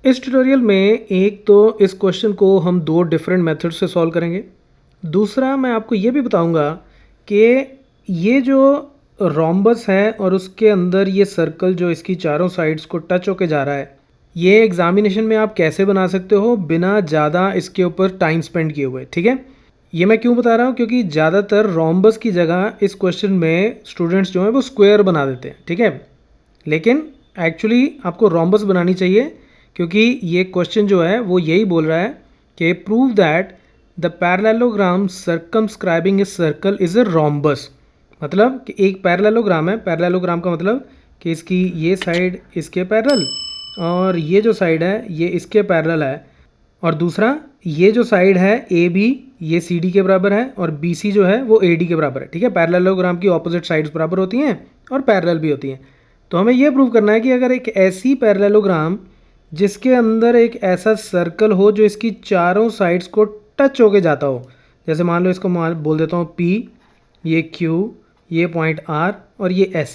इस ट्यूटोरियल में एक तो इस क्वेश्चन को हम दो डिफरेंट मेथड से सॉल्व करेंगे। दूसरा मैं आपको ये भी बताऊंगा कि ये जो रोम्बस है और उसके अंदर ये सर्कल जो इसकी चारों साइड्स को टच होके जा रहा है, ये एग्जामिनेशन में आप कैसे बना सकते हो बिना ज़्यादा इसके ऊपर टाइम स्पेंड किए हुए। ठीक है, ये मैं क्यों बता रहा हूँ, क्योंकि ज़्यादातर रोम्बस की जगह इस क्वेश्चन में स्टूडेंट्स जो हैं वो स्क्वायर बना देते हैं। ठीक है, लेकिन एक्चुअली आपको रोम्बस बनानी चाहिए, क्योंकि ये क्वेश्चन जो है वो यही बोल रहा है कि prove that the parallelogram circumscribing a circle is a rhombus. मतलब कि एक पैरेललोग्राम है, पैरेललोग्राम का मतलब कि इसकी ये साइड इसके पैरेलल और ये जो साइड है ये इसके पैरेलल है, और दूसरा ये जो साइड है ए बी ये सी डी के बराबर है और बी सी जो है वो ए डी के बराबर है। ठीक है, पैरेललोग्राम की ऑपोजिट साइड्स बराबर होती हैं और पैरेलल भी होती हैं। तो हमें ये प्रूव करना है कि अगर एक ऐसी पैरेललोग्राम जिसके अंदर एक ऐसा सर्कल हो जो इसकी चारों साइड्स को टच होके जाता हो, जैसे मान लो इसको बोल देता हूँ P, ये Q, ये पॉइंट R और ये S,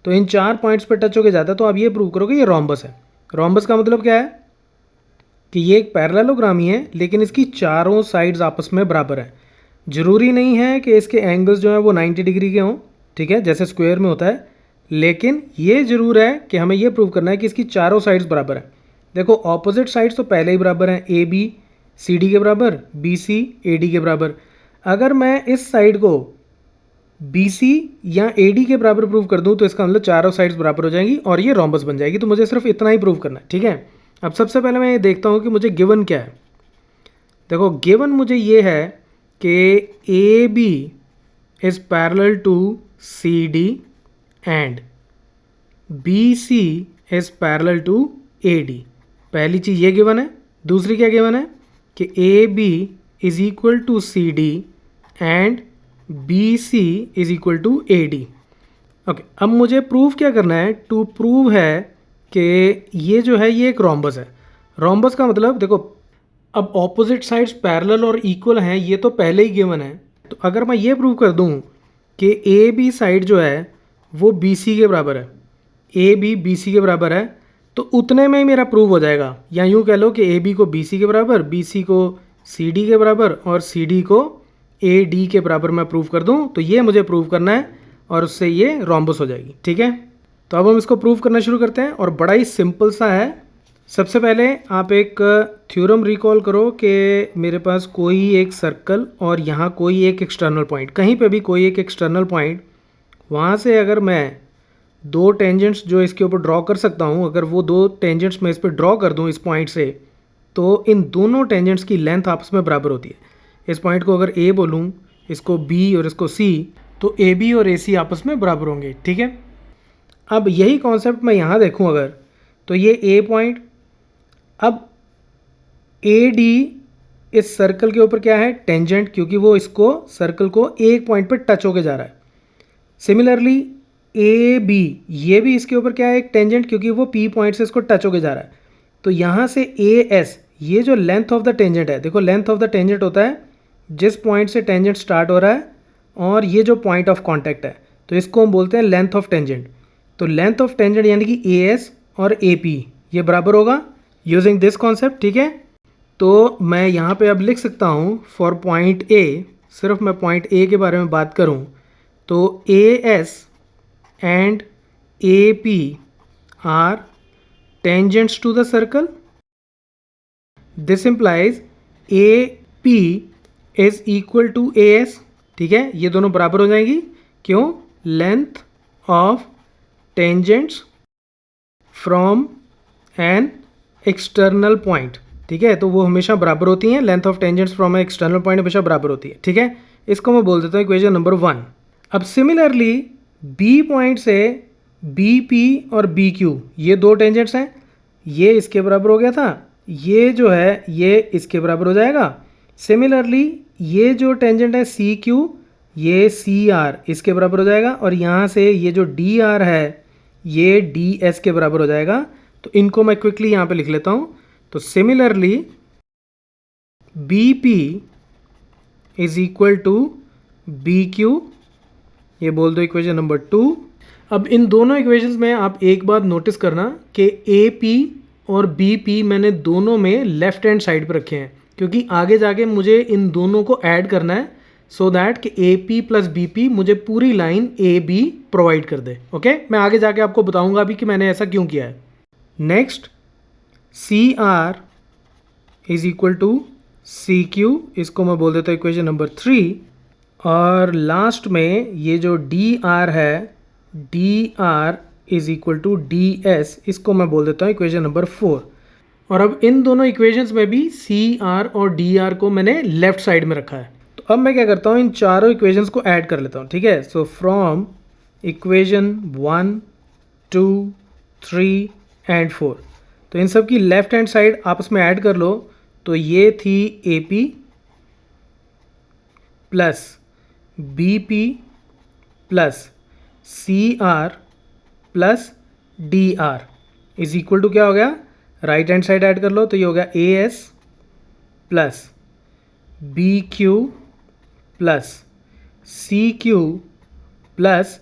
तो इन चार पॉइंट्स पे टच होके जाता है, तो आप ये प्रूव करोगे ये रोम्बस है। रोम्बस का मतलब क्या है कि ये एक पैरेललोग्राम ही है लेकिन इसकी चारों साइड्स आपस में बराबर है। ज़रूरी नहीं है कि इसके एंगल्स जो हैं वो 90 डिग्री के हों, ठीक है, जैसे स्क्वायर में होता है, लेकिन ये ज़रूर है कि हमें ये प्रूव करना है कि इसकी चारों साइड्स बराबर है। देखो ऑपोजिट साइड्स तो पहले ही बराबर हैं, ए बी सी डी के बराबर, बी सी ए डी के बराबर। अगर मैं इस साइड को बी सी या ए डी के बराबर प्रूव कर दूं तो इसका मतलब चारों साइड्स बराबर हो जाएंगी और ये रोम्बस बन जाएगी। तो मुझे सिर्फ इतना ही प्रूव करना है। ठीक है, अब सबसे पहले मैं ये देखता हूँ कि मुझे गिवन क्या है। देखो गिवन मुझे ये है कि A B is parallel to C D and B C is parallel to A D. पहली चीज़ ये गिवन है। दूसरी क्या गिवन है कि A B is equal to C D and B C is equal to A D. Okay, अब मुझे प्रूव क्या करना है। टू प्रूव है कि ये जो है ये एक रोम्बस है। रोम्बस का मतलब देखो, अब ऑपोजिट साइड्स पैरेलल और इक्वल हैं, ये तो पहले ही गिवन है। तो अगर मैं ये प्रूव कर दूं कि ए बी साइड जो है वो बी सी के बराबर है, ए बी बी सी के बराबर है, तो उतने में ही मेरा प्रूव हो जाएगा। या यूँ कह लो कि ए बी को बी सी के बराबर, बी सी को सी डी के बराबर और सी डी को ए डी के बराबर मैं प्रूव कर दूं, तो ये मुझे प्रूव करना है और उससे ये रोम्बस हो जाएगी। ठीक है, तो अब हम इसको प्रूव करना शुरू करते हैं और बड़ा ही सिंपल सा है। सबसे पहले आप एक थ्योरम रिकॉल करो कि मेरे पास कोई एक सर्कल और यहाँ कोई एक एक्सटर्नल पॉइंट, कहीं पे भी कोई एक एक्सटर्नल पॉइंट, वहाँ से अगर मैं दो टेंजेंट्स जो इसके ऊपर ड्रॉ कर सकता हूँ, अगर वो दो टेंजेंट्स मैं इस पर ड्रॉ कर दूँ इस पॉइंट से, तो इन दोनों टेंजेंट्स की लेंथ आपस में बराबर होती है। इस पॉइंट को अगर ए बोलूँ, इसको बी और इसको सी, तो ए बी और ए सी आपस में बराबर होंगे। ठीक है, अब यही कॉन्सेप्ट मैं यहाँ देखूँ अगर, तो ये ए पॉइंट, अब ए डी इस सर्कल के ऊपर क्या है, टेंजेंट, क्योंकि वो इसको सर्कल को एक पॉइंट पर टच होके जा रहा है। सिमिलरली ए बी ये भी इसके ऊपर क्या है, एक टेंजेंट, क्योंकि वो पी पॉइंट से इसको टच होके जा रहा है। तो यहाँ से ए एस, ये जो लेंथ ऑफ द टेंजेंट है, देखो लेंथ ऑफ द टेंजेंट होता है जिस पॉइंट से टेंजेंट स्टार्ट हो रहा है और ये जो पॉइंट ऑफ कांटेक्ट है, तो इसको हम बोलते हैं लेंथ ऑफ टेंजेंट। तो लेंथ ऑफ टेंजेंट यानी कि ए एस और ए पी ये बराबर होगा यूजिंग दिस कॉन्सेप्ट। ठीक है, तो मैं यहाँ पे अब लिख सकता हूँ फॉर पॉइंट ए, सिर्फ मैं पॉइंट ए के बारे में बात करूँ तो A S and A P are tangents to the circle. This implies A P is equal to A S. ठीक है, ये दोनों बराबर हो जाएंगी। क्यों? Length of tangents from an external point. ठीक है, तो वो हमेशा बराबर होती हैं। Length of tangents from a external point हमेशा बराबर होती है। ठीक है, इसको मैं बोल देता हूँ इक्वेशन नंबर 1। अब सिमिलरली बी पॉइंट से बी पी और बी क्यू ये दो टेंजेंट्स हैं, ये इसके बराबर हो गया था, ये जो है ये इसके बराबर हो जाएगा। सिमिलरली ये जो टेंजेंट है सी क्यू, ये सी आर इसके बराबर हो जाएगा, और यहाँ से ये जो डी आर है ये डी एस के बराबर हो जाएगा। तो इनको मैं क्विकली यहाँ पे लिख लेता हूँ। तो similarly B P is equal to B Q, ये बोल दो इक्वेशन नंबर 2। अब इन दोनों इक्वेशंस में आप एक बात नोटिस करना कि ए पी और बी पी मैंने दोनों में लेफ्ट हैंड साइड पर रखे हैं, क्योंकि आगे जाके मुझे इन दोनों को ऐड करना है सो दैट कि A P plus B P मुझे पूरी लाइन ए बी प्रोवाइड कर दे। ओके, मैं आगे जाके आपको बताऊंगा अभी कि मैंने ऐसा क्यों किया है। Next, C R is equal to C Q, इसको मैं बोल देता हूँ इक्वेशन नंबर 3। और लास्ट में ये जो डी आर है, D R is equal to D S, इसको मैं बोल देता हूँ इक्वेशन नंबर 4। और अब इन दोनों इक्वेशंस में भी सी आर और डी आर को मैंने लेफ्ट साइड में रखा है। तो अब मैं क्या करता हूँ, इन चारों इक्वेशंस को ऐड कर लेता हूँ। ठीक है, सो फ्रॉम इक्वेशन 1, 2, 3 एंड 4, तो इन सब की लेफ्ट हैंड साइड आपस में ऐड कर लो। तो ये थी A P plus B P plus C R plus D R is equal to क्या हो गया, राइट हैंड साइड ऐड कर लो तो ये हो गया A S plus B Q plus C Q plus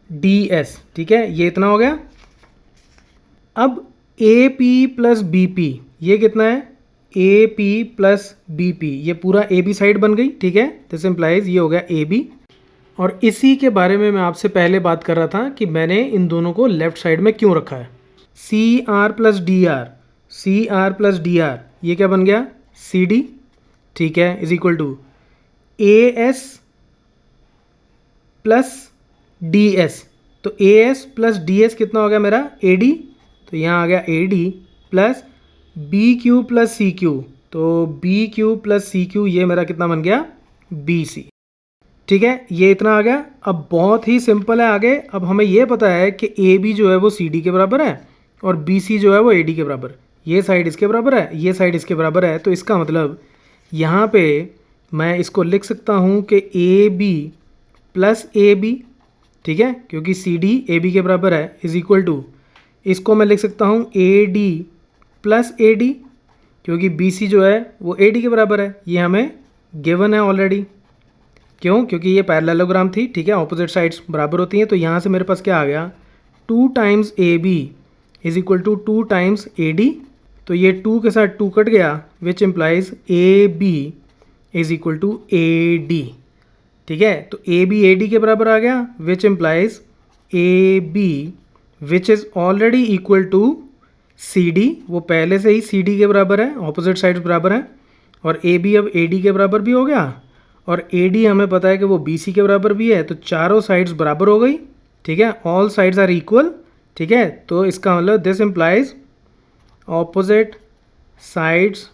D S. ठीक है, ये इतना हो गया। अब A P plus B P ये कितना है, A P plus B P, ये पूरा ए बी साइड बन गई। ठीक है, दिस इम्प्लाइज ये हो गया ए बी। और इसी के बारे में मैं आपसे पहले बात कर रहा था कि मैंने इन दोनों को लेफ्ट साइड में क्यों रखा है। C R plus D R, C R plus D R ये क्या बन गया, सी डी। ठीक है, is equal to A S plus D S, तो A S plus D S कितना हो गया मेरा, ए डी, तो यहाँ आ गया A D plus B Q plus C Q, तो B Q plus C Q ये मेरा कितना बन गया, बी सी। ठीक है, ये इतना आ गया। अब बहुत ही सिंपल है आगे। अब हमें ये पता है कि ए बी जो है वो सी डी के बराबर है और बी सी जो है वो ए डी के बराबर, ये साइड इसके बराबर है, ये साइड इसके बराबर है। तो इसका मतलब यहाँ पे मैं इसको लिख सकता हूँ कि A B plus A B, ठीक है, क्योंकि सी डी ए बी के बराबर है, इज इक्वल टू, इसको मैं लिख सकता हूँ ए डी प्लस ए डी, क्योंकि बी सी जो है वो ए डी के बराबर है। ये हमें गिवन है ऑलरेडी। क्यों, क्योंकि ये पैरेललोग्राम थी। ठीक है, ऑपोजिट साइड्स बराबर होती हैं। तो यहाँ से मेरे पास क्या आ गया, 2 times A B is equal to 2 times A D, तो ये 2 के साथ 2 कट गया, which implies A B is equal to A D. ठीक है, तो ए बी ए डी के बराबर आ गया, which implies A B which is already equal to C D, वो पहले से ही सी डी के बराबर है, ऑपोजिट साइड्स बराबर हैं। और ए बी अब ए डी के बराबर भी हो गया, और ए डी हमें पता है कि वो बी सी के बराबर भी है, तो चारों साइड्स बराबर हो गई। ठीक है, ऑल साइड्स आर इक्वल। ठीक है, तो इसका मतलब this implies opposite sides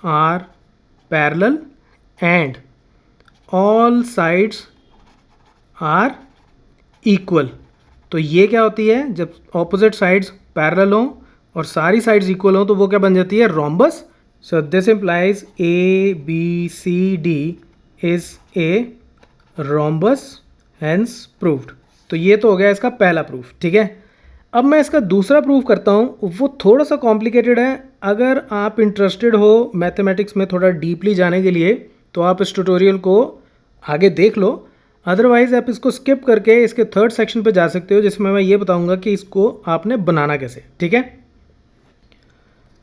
are parallel and all sides are equal. तो ये क्या होती है, जब ऑपोजिट साइड्स पैरेलल हों और सारी साइड्स इक्वल हों तो वो क्या बन जाती है, rhombus. So this implies A B C D is a rhombus, hence proved. तो ये तो हो गया इसका पहला प्रूफ। ठीक है, अब मैं इसका दूसरा प्रूफ करता हूँ। वो थोड़ा सा कॉम्प्लिकेटेड है। अगर आप इंटरेस्टेड हो मैथमेटिक्स में थोड़ा डीपली जाने के लिए तो आप इस ट्यूटोरियल को आगे देख लो, अदरवाइज़ आप इसको स्किप करके इसके थर्ड सेक्शन पे जा सकते हो, जिसमें मैं ये बताऊंगा कि इसको आपने बनाना कैसे। ठीक है,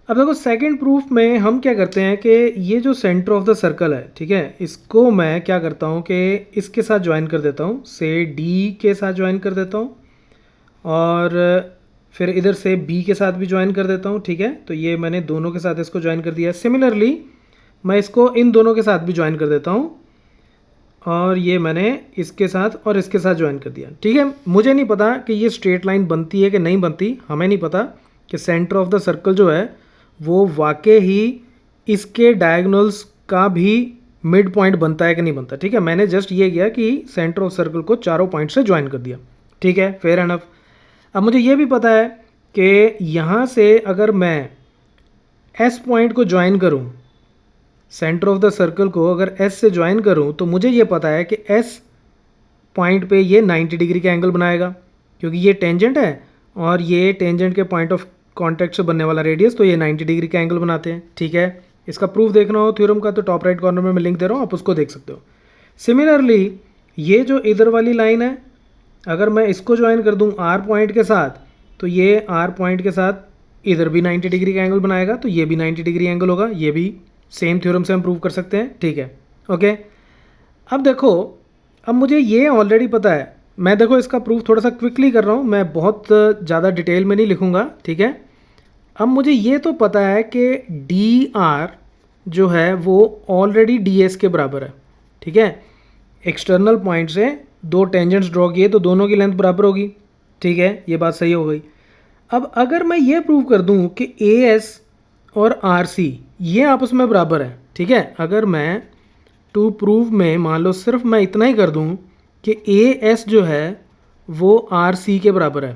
अब देखो सेकंड प्रूफ में हम क्या करते हैं कि ये जो सेंटर ऑफ द सर्कल है, ठीक है, इसको मैं क्या करता हूँ कि इसके साथ ज्वाइन कर देता हूँ, से डी के साथ ज्वाइन कर देता हूँ और फिर इधर से बी के साथ भी ज्वाइन कर देता हूँ। ठीक है, तो ये मैंने दोनों के साथ इसको ज्वाइन कर दिया। सिमिलरली मैं इसको इन दोनों के साथ भी ज्वाइन कर देता हूँ और ये मैंने इसके साथ और इसके साथ ज्वाइन कर दिया। ठीक है, मुझे नहीं पता कि ये स्ट्रेट लाइन बनती है कि नहीं बनती, हमें नहीं पता कि सेंटर ऑफ द सर्कल जो है वो वाकई ही इसके डायगोनल्स का भी मिड पॉइंट बनता है कि नहीं बनता। ठीक है, मैंने जस्ट ये किया कि सेंटर ऑफ सर्कल को चारों पॉइंट से ज्वाइन कर दिया। ठीक है, फेयर एनफ। अब मुझे ये भी पता है कि यहाँ से अगर मैं एस पॉइंट को ज्वाइन करूँ, सेंटर ऑफ द सर्कल को अगर एस से ज्वाइन करूँ, तो मुझे ये पता है कि एस पॉइंट पे ये 90 डिग्री का एंगल बनाएगा, क्योंकि ये टेंजेंट है और ये टेंजेंट के पॉइंट ऑफ कांटेक्ट से बनने वाला रेडियस, तो ये 90 डिग्री का एंगल बनाते हैं। ठीक है, इसका प्रूफ देखना हो थ्योरम का तो टॉप राइट कॉर्नर में मैं लिंक दे रहा हूँ, आप उसको देख सकते हो। सिमिलरली ये जो इधर वाली लाइन है, अगर मैं इसको ज्वाइन कर दूँ आर पॉइंट के साथ, तो ये आर पॉइंट के साथ इधर भी 90 डिग्री का एंगल बनाएगा तो ये भी 90 डिग्री एंगल होगा, ये भी सेम थ्योरम से हम प्रूव कर सकते हैं। ठीक है, ओके। अब देखो, अब मुझे ये ऑलरेडी पता है, मैं देखो इसका प्रूफ थोड़ा सा क्विकली कर रहा हूँ, मैं बहुत ज़्यादा डिटेल में नहीं लिखूँगा। ठीक है, अब मुझे ये तो पता है कि डी आर जो है वो ऑलरेडी डी एस के बराबर है। ठीक है, एक्सटर्नल पॉइंट से दो टेंजेंट्स ड्रॉ किए तो दोनों की लेंथ बराबर होगी। ठीक है, ये बात सही हो गई। अब अगर मैं ये प्रूव कर दूं कि ए एस और आर सी ये आपस में बराबर है, ठीक है, अगर मैं टू प्रूव में मान लो सिर्फ मैं इतना ही कर दूं कि ए एस जो है वो आर सी के बराबर है,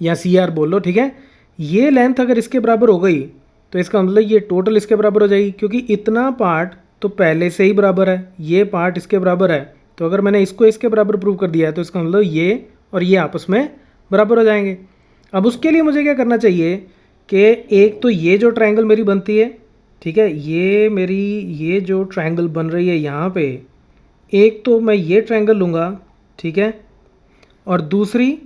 या सी आर बोल लो। ठीक है, ये लेंथ अगर इसके बराबर हो गई तो इसका मतलब ये टोटल इसके बराबर हो जाएगी, क्योंकि इतना पार्ट तो पहले से ही बराबर है, ये पार्ट इसके बराबर है। तो अगर मैंने इसको इसके बराबर प्रूव कर दिया है तो इसका मतलब ये और ये आपस में बराबर हो जाएंगे। अब उसके लिए मुझे क्या करना चाहिए कि एक तो ये जो ट्रायंगल मेरी बनती है, ठीक है, ये मेरी ये जो ट्रायंगल बन रही है यहाँ पे, एक तो मैं ये ट्रायंगल लूँगा, ठीक है, और दूसरी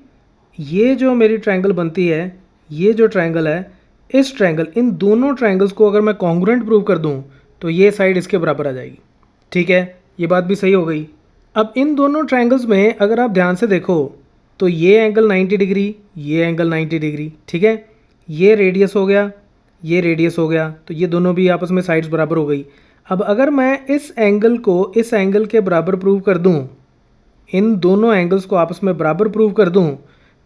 ये जो मेरी ट्रायंगल बनती है, ये जो ट्रायंगल है, इस ट्रायंगल, इन दोनों ट्रायंगल्स को अगर मैं कॉन्ग्रुएंट प्रूव कर दूं तो ये साइड इसके बराबर आ जाएगी। ठीक है, ये बात भी सही हो गई। अब इन दोनों ट्रायंगल्स में अगर आप ध्यान से देखो तो ये एंगल 90 डिग्री, ये एंगल 90 डिग्री, ठीक है, ये रेडियस हो गया, ये रेडियस हो गया, तो ये दोनों भी आपस में साइड्स बराबर हो गई। अब अगर मैं इस एंगल को इस एंगल के बराबर प्रूव कर दूं, इन दोनों एंगल्स को आपस में बराबर प्रूव कर दूं,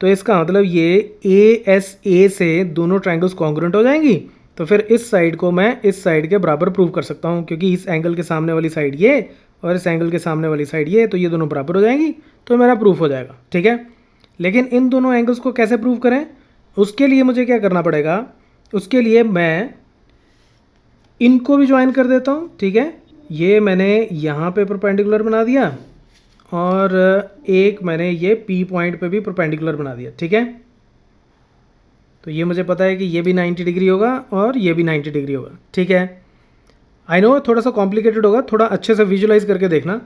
तो इसका मतलब ये ए एस ए से दोनों ट्रायंगल्स कॉन्ग्रुएंट हो जाएंगी। तो फिर इस साइड को मैं इस साइड के बराबर प्रूव कर सकता हूँ, क्योंकि इस एंगल के सामने वाली साइड ये और इस एंगल के सामने वाली साइड ये, तो ये दोनों बराबर हो जाएंगी, तो मेरा प्रूफ हो जाएगा। ठीक है, लेकिन इन दोनों एंगल्स को कैसे प्रूव करें, उसके लिए मुझे क्या करना पड़ेगा, उसके लिए मैं इनको भी ज्वाइन कर देता हूँ। ठीक है, ये मैंने यहाँ पे परपेंडिकुलर बना दिया और एक मैंने ये पी पॉइंट पे भी परपेंडिकुलर बना दिया। ठीक है, तो ये मुझे पता है कि ये भी 90 डिग्री होगा और ये भी 90 डिग्री होगा। ठीक है, आई नो थोड़ा सा कॉम्प्लिकेटेड होगा, थोड़ा अच्छे से विजुलाइज करके देखना।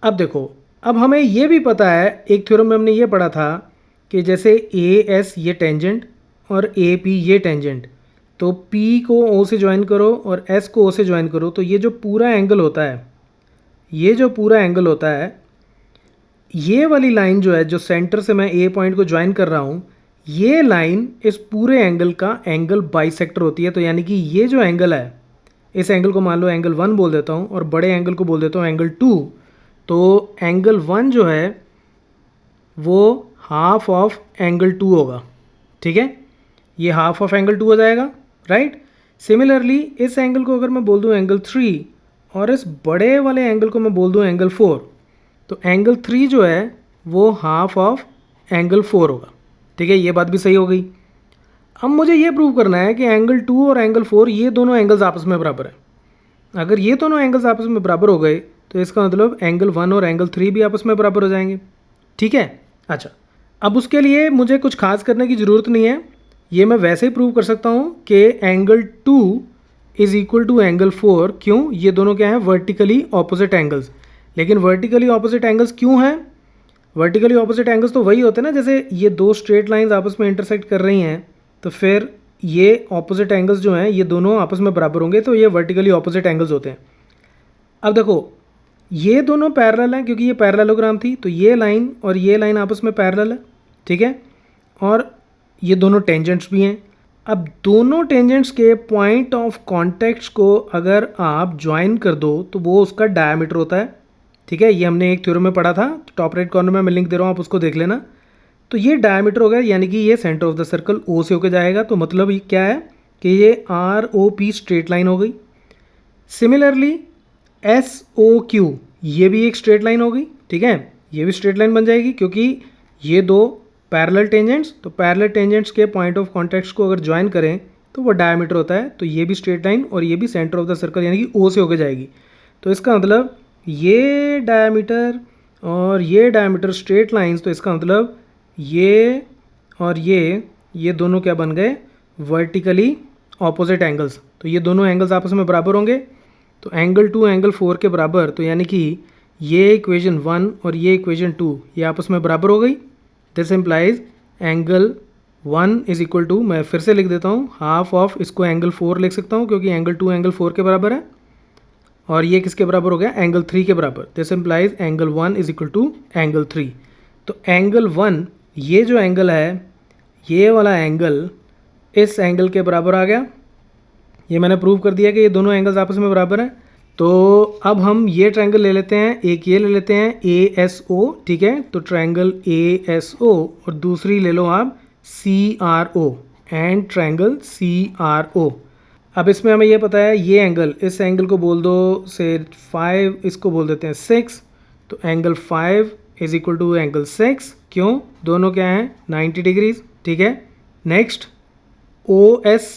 अब देखो, अब हमें ये भी पता है, एक थ्योरम में हमने ये पढ़ा था कि जैसे ए एस ये टेंजेंट और ए पी ये टेंजेंट, तो पी को ओ से ज्वाइन करो और एस को ओ से ज्वाइन करो, तो ये जो पूरा एंगल होता है, ये जो पूरा एंगल होता है, ये वाली लाइन जो है, जो सेंटर से मैं ए पॉइंट को ज्वाइन कर रहा हूँ, ये लाइन इस पूरे एंगल का एंगल बाइसेक्टर होती है। तो यानी कि ये जो एंगल है, इस एंगल को मान लो एंगल 1 बोल देता हूँ और बड़े एंगल को बोल देता हूँ एंगल 2। तो एंगल 1 जो है वो हाफ ऑफ एंगल 2 होगा। ठीक है, ये हाफ ऑफ एंगल 2 हो जाएगा, राइट। सिमिलरली इस एंगल को अगर मैं बोल दूँ एंगल 3 और इस बड़े वाले एंगल को मैं बोल दूँ एंगल 4, तो एंगल 3 जो है वो हाफ ऑफ एंगल 4 होगा। ठीक है, ये बात भी सही हो गई। अब मुझे ये प्रूव करना है कि एंगल 2 और एंगल 4 ये दोनों एंगल्स आपस में बराबर है। अगर ये दोनों एंगल्स आपस में बराबर हो गए तो इसका मतलब एंगल 1 और एंगल 3 भी आपस में बराबर हो जाएंगे। ठीक है, अच्छा, अब उसके लिए मुझे कुछ खास करने की ज़रूरत नहीं है, ये मैं वैसे ही प्रूव कर सकता हूँ कि angle 2 is equal to angle 4। क्यों, ये दोनों क्या हैं, वर्टिकली ऑपोजिट एंगल्स। लेकिन वर्टिकली ऑपोजिट एंगल्स क्यों हैं, वर्टिकली ऑपोजिट एंगल्स तो वही होते हैं ना, जैसे ये दो स्ट्रेट लाइंस आपस में इंटरसेक्ट कर रही हैं तो फिर ये ऑपोजिट एंगल्स जो हैं ये दोनों आपस में बराबर होंगे, तो ये वर्टिकली ऑपोजिट एंगल्स होते हैं। अब देखो, ये दोनों पैरेलल हैं क्योंकि ये पैरेललोग्राम थी, तो ये लाइन और ये लाइन आपस में पैरेलल है। ठीक है, और ये दोनों टेंजेंट्स भी हैं। अब दोनों टेंजेंट्स के पॉइंट ऑफ कॉन्टैक्ट को अगर आप ज्वाइन कर दो तो वो उसका डायमीटर होता है। ठीक है, ये हमने एक थ्योरम में पढ़ा था, टॉप राइट कॉर्नर में मैं लिंक दे रहा हूँ, आप उसको देख लेना। तो ये डायमीटर हो गया, यानी कि ये centre of the circle O से होकर जाएगा, तो मतलब ये क्या है कि ये R O P straight line हो गई। सिमिलरली एस ओ क्यू ये भी एक स्ट्रेट लाइन हो गई। ठीक है, ये भी स्ट्रेट लाइन बन जाएगी क्योंकि ये दो पैरेलल टेंजेंट्स, तो पैरेलल टेंजेंट्स के पॉइंट ऑफ कॉन्टैक्ट को अगर ज्वाइन करें तो वो डायमीटर होता है, तो ये भी स्ट्रेट लाइन और ये भी सेंटर ऑफ द सर्कल यानी कि ओ से होकर जाएगी। तो इसका मतलब ये डायमीटर और ये डायमीटर स्ट्रेट लाइंस, तो इसका मतलब ये और ये दोनों क्या बन गए, वर्टिकली ऑपोजिट एंगल्स। तो ये दोनों एंगल्स आपस में बराबर होंगे, तो एंगल 2 एंगल 4 के बराबर, तो यानी कि ये इक्वेशन 1 और ये इक्वेशन 2 ये आपस में बराबर हो गई। This implies angle 1 is equal to, मैं फिर से लिख देता हूँ, हाफ ऑफ, इसको एंगल 4 लिख सकता हूँ क्योंकि एंगल 2 एंगल 4 के बराबर है, और ये किसके बराबर हो गया, एंगल 3 के बराबर। This implies angle 1 is equal to angle 3। तो एंगल 1, ये जो एंगल है, ये वाला एंगल इस एंगल के बराबर आ गया। ये मैंने प्रूव कर दिया कि ये दोनों एंगल्स आपस में बराबर हैं। तो अब हम ये ट्रायंगल ले लेते हैं, एक ये ले लेते हैं ASO, ठीक है। तो ट्रायंगल ASO और दूसरी ले लो आप CRO, एंड ट्रायंगल CRO। अब इसमें हमें ये पता है, ये एंगल, इस एंगल को बोल दो से 5, इसको बोल देते हैं 6। तो angle 5 is equal to angle 6, क्यों, दोनों क्या हैं 90 डिग्रीज, ठीक है। नेक्स्ट OS,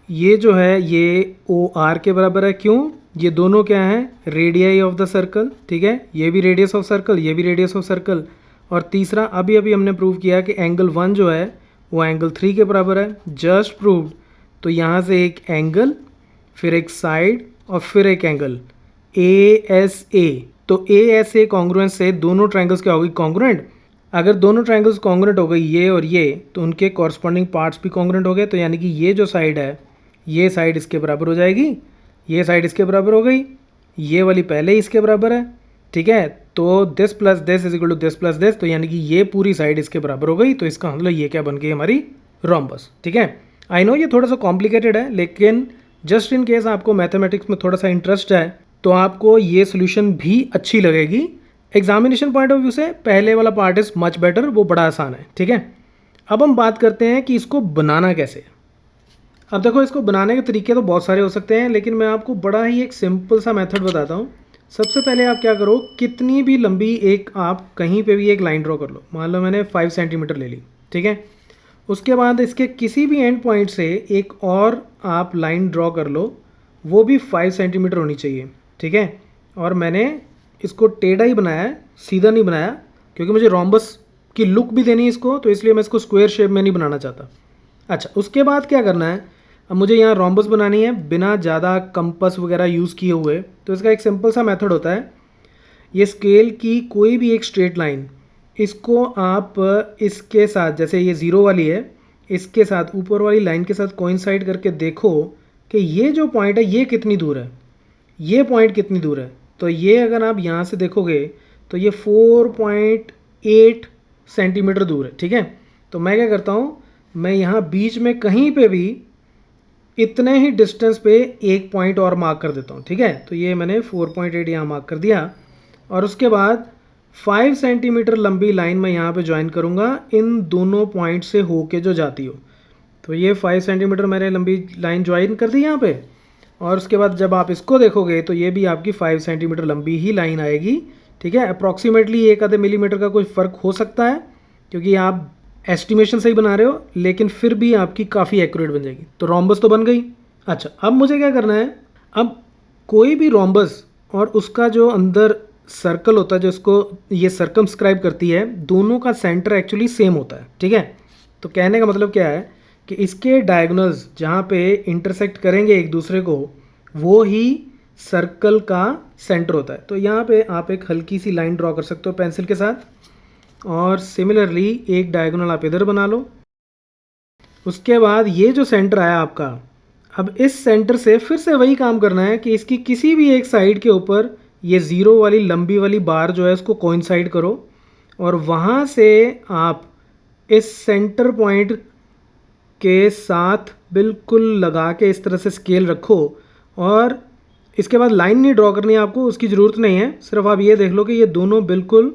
ये जो है ये OR के बराबर है, क्यों, ये दोनों क्या हैं, रेडियाई ऑफ द सर्कल, ठीक है। ये भी रेडियस ऑफ सर्कल, ये भी रेडियस ऑफ सर्कल। और तीसरा, अभी अभी हमने प्रूव किया कि एंगल 1 जो है वो एंगल 3 के बराबर है, जस्ट प्रूव्ड। तो यहाँ से एक एंगल, फिर एक साइड और फिर एक एंगल ASA। तो ASA कॉन्ग्रुएंस से दोनों ट्रायंगल्स क्या होगी, कॉन्ग्रुएंट। अगर दोनों ट्रायंगल्स कॉन्ग्रुएंट हो गई, ये और ये, तो उनके कॉरस्पॉन्डिंग पार्ट्स भी कॉन्ग्रुएंट हो गए। तो यानी कि ये जो साइड है, ये साइड इसके बराबर हो जाएगी, ये साइड इसके बराबर हो गई, ये वाली पहले ही इसके बराबर है, ठीक है। तो this plus this is equal to this plus this, तो यानी कि ये पूरी साइड इसके बराबर हो गई। तो इसका मतलब ये क्या बन गई, हमारी रोम्बस, ठीक है। आई नो ये थोड़ा सा कॉम्प्लिकेटेड है, लेकिन जस्ट इन केस आपको मैथमेटिक्स में थोड़ा सा इंटरेस्ट है तो आपको ये सोल्यूशन भी अच्छी लगेगी। एग्जामिनेशन पॉइंट ऑफ व्यू से पहले वाला पार्ट इज़ मच बेटर, वो बड़ा आसान है, ठीक है। अब हम बात करते हैं कि इसको बनाना कैसे। अब देखो, इसको बनाने के तरीके तो बहुत सारे हो सकते हैं, लेकिन मैं आपको बड़ा ही एक सिंपल सा मेथड बताता हूँ। सबसे पहले आप क्या करो, कितनी भी लंबी एक, आप कहीं पे भी एक लाइन ड्रॉ कर लो। मान लो मैंने 5 सेंटीमीटर ले ली, ठीक है। उसके बाद इसके किसी भी एंड पॉइंट से एक और आप लाइन ड्रॉ कर लो, वो भी 5 सेंटीमीटर होनी चाहिए, ठीक है। और मैंने इसको टेढ़ा ही बनाया है, सीधा नहीं बनाया, क्योंकि मुझे रोम्बस की लुक भी देनी है इसको, तो इसलिए मैं इसको स्क्वायर शेप में नहीं बनाना चाहता। अच्छा, उसके बाद क्या करना है, अब मुझे यहाँ रोम्बस बनानी है बिना ज़्यादा कंपस वगैरह यूज़ किए हुए। तो इसका एक सिंपल सा मेथड होता है, ये स्केल की कोई भी एक स्ट्रेट लाइन, इसको आप इसके साथ, जैसे ये ज़ीरो वाली है, इसके साथ ऊपर वाली लाइन के साथ कोइंसाइड करके देखो कि ये जो पॉइंट है ये कितनी दूर है, ये पॉइंट कितनी दूर है। तो ये अगर आप यहाँ से देखोगे तो ये 4.8 सेंटीमीटर दूर है, ठीक है। तो मैं क्या करता हूँ, मैं यहाँ बीच में कहीं पे भी इतने ही डिस्टेंस पे एक पॉइंट और मार्क कर देता हूँ, ठीक है। तो ये मैंने 4.8 यहाँ मार्क कर दिया, और उसके बाद 5 सेंटीमीटर लंबी लाइन मैं यहाँ पे ज्वाइन करूँगा इन दोनों पॉइंट से होके जो जाती हो। तो ये 5 सेंटीमीटर मैंने लंबी लाइन ज्वाइन कर दी यहाँ पे, और उसके बाद जब आप इसको देखोगे तो ये भी आपकी 5 सेंटीमीटर लंबी ही लाइन आएगी, ठीक है। अप्रॉक्सीमेटली 1 आधे मिलीमीटर का कोई फ़र्क हो सकता है, क्योंकि आप एस्टिमेशन से ही बना रहे हो, लेकिन फिर भी आपकी काफ़ी एक्यूरेट बन जाएगी। तो रोम्बस तो बन गई। अच्छा, अब मुझे क्या करना है, अब कोई भी रोम्बस और उसका जो अंदर सर्कल होता है, जो इसको ये सर्कमस्क्राइब करती है, दोनों का सेंटर एक्चुअली सेम होता है, ठीक है। तो कहने का मतलब क्या है कि इसके डायगोनल्स जहाँ पे इंटरसेक्ट करेंगे एक दूसरे को, वो ही सर्कल का सेंटर होता है। तो यहाँ पे आप एक हल्की सी लाइन ड्रॉ कर सकते हो पेंसिल के साथ, और सिमिलरली एक डायगोनल आप इधर बना लो। उसके बाद ये जो सेंटर आया आपका, अब इस सेंटर से फिर से वही काम करना है कि इसकी किसी भी एक साइड के ऊपर ये ज़ीरो वाली लंबी वाली बार जो है उसको कोइंसाइड करो, और वहाँ से आप इस सेंटर पॉइंट के साथ बिल्कुल लगा के इस तरह से स्केल रखो। और इसके बाद लाइन नहीं ड्रॉ करनी है आपको, उसकी ज़रूरत नहीं है, सिर्फ आप ये देख लो कि ये दोनों बिल्कुल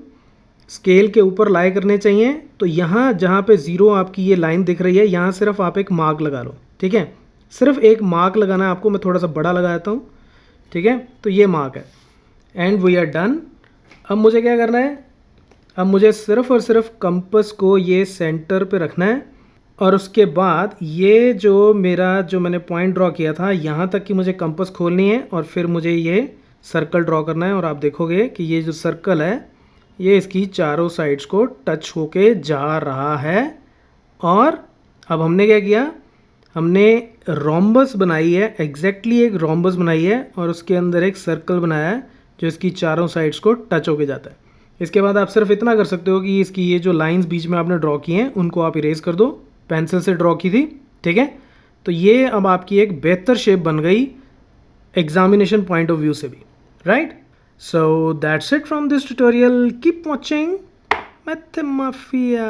स्केल के ऊपर लाई करने चाहिए। तो यहाँ जहाँ पे ज़ीरो आपकी ये लाइन दिख रही है, यहाँ सिर्फ आप एक मार्क लगा लो, ठीक है। सिर्फ एक मार्क लगाना है आपको, मैं थोड़ा सा बड़ा लगा देता हूँ, ठीक है। तो ये मार्क है, एंड वी आर डन। अब मुझे क्या करना है, अब मुझे सिर्फ और सिर्फ कंपस को ये सेंटर पे रखना है, और उसके बाद ये जो मेरा जो मैंने पॉइंट ड्रॉ किया था यहाँ तक कि मुझे कंपस खोलनी है, और फिर मुझे ये सर्कल ड्रॉ करना है। और आप देखोगे कि ये जो सर्कल है ये इसकी चारों साइड्स को टच होके जा रहा है। और अब हमने क्या किया, हमने रोम्बस बनाई है, एग्जैक्टली एक रोम्बस बनाई है, और उसके अंदर एक सर्कल बनाया है जो इसकी चारों साइड्स को टच होके जाता है। इसके बाद आप सिर्फ इतना कर सकते हो कि इसकी ये जो लाइंस बीच में आपने ड्रॉ की हैं उनको आप इरेज कर दो, पेंसिल से ड्रॉ की थी, ठीक है। तो ये अब आपकी एक बेहतर शेप बन गई एग्जामिनेशन पॉइंट ऑफ व्यू से भी, right. So that's it from this tutorial, keep watching math mafia.